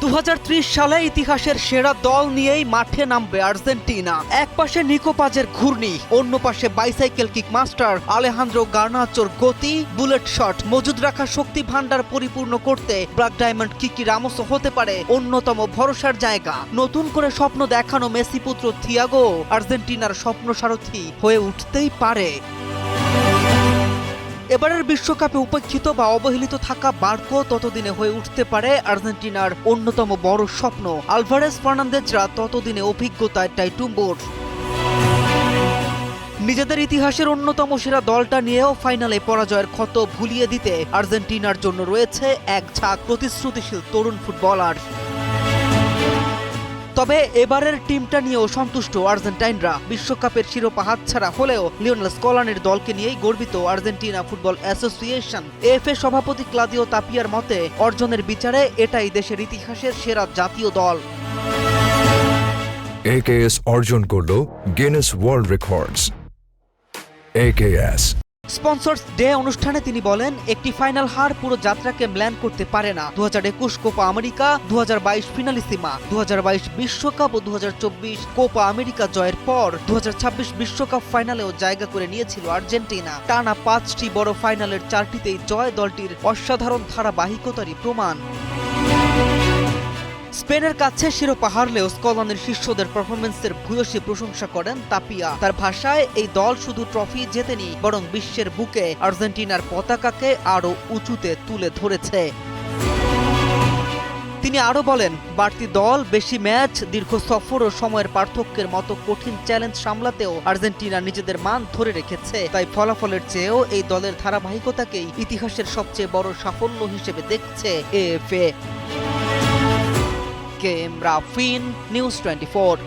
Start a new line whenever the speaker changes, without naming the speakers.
2030 সালে ইতিহাসের সেরা দল নিয়েই মাঠে নামবে আর্জেন্টিনা। এক পাশে নিকো পাজের ঘূর্ণি, অন্য পাশে বাইসাইকেল কিক মাস্টার আলেহান্দ্রো গার্নাচোর গতি, বুলেট শট, মজুদ রাখা শক্তি ভান্ডার পরিপূর্ণ করতে ব্ল্যাক ডায়মন্ড কিকি রামোসও হতে পারে অন্যতম ভরসার জায়গা। নতুন করে স্বপ্ন দেখানো মেসি পুত্র থিয়াগো আর্জেন্টিনার স্বপ্ন সারথি হয়ে উঠতেই পারে। এবারের বিশ্বকাপে উপেক্ষিত বা অবহেলিত থাকা বার্কো ততদিনে হয়ে উঠতে পারে আর্জেন্টিনার অন্যতম বড় স্বপ্ন। আলভারেজ ফার্নান্দেজরা ততদিনে অভিজ্ঞতায় টাইটুম্বুর। নিজেদের ইতিহাসের অন্যতম সেরা দলটা নিয়েও ফাইনালে পরাজয়ের ক্ষত ভুলিয়ে দিতে আর্জেন্টিনার জন্য রয়েছে এক ঝাঁক প্রতিশ্রুতিশীল তরুণ ফুটবলার। তবে এবারের টিমটা নিয়েও সন্তুষ্ট আর্জেন্টাইনরা। বিশ্বকাপের শিরোপা হাতছাড়া হলেও লিওনেল স্কলানির দলকে নিয়েই গর্বিত আর্জেন্টিনা ফুটবল অ্যাসোসিয়েশন। এএফএ সভাপতি ক্লাদিও তাপিয়ার মতে অর্জনের বিচারে এটাই দেশের ইতিহাসের সেরা জাতীয় দল।
AKS অর্জন করল Guinness world records. AKS
sponsors day অনুষ্ঠানে তিনি বলেন, একটি ফাইনাল হার পুরো যাত্রাকে ম্লান করতে পারে না। 2021 কোপা আমেরিকা, 2022 ফিনালিসিমা, 2022 বিশ্বকাপ ও 2024 কোপা আমেরিকা জয়ের পর 2026 বিশ্বকাপ ফাইনালেও জায়গা করে নিয়েছিল আর্জেন্টিনা। টানা 5টি বড় ফাইনালের 4টিতেই জয় দলটির অসাধারণ ধারাবাহিকতারই প্রমাণ। স্পেনের কাছে শিরোপা হারলেও স্কলানির শিষ্যদের পারফরমেন্সের ভূয়সী প্রশংসা করেন তাপিয়া। তার ভাষায় এই দল শুধু ট্রফি জেতেনি, বরং বিশ্বের বুকে আর্জেন্টিনার পতাকাকে আরও উঁচুতে তুলে ধরেছে। তিনি আরও বলেন, বাড়তি দল, বেশি ম্যাচ, দীর্ঘ সফর ও সময়ের পার্থক্যের মতো কঠিন চ্যালেঞ্জ সামলাতেও আর্জেন্টিনা নিজেদের মান ধরে রেখেছে। তাই ফলাফলের চেয়েও এই দলের ধারাবাহিকতাকেই ইতিহাসের সবচেয়ে বড় সাফল্য হিসেবে দেখছে এএফএ। KM Rafin, News 24।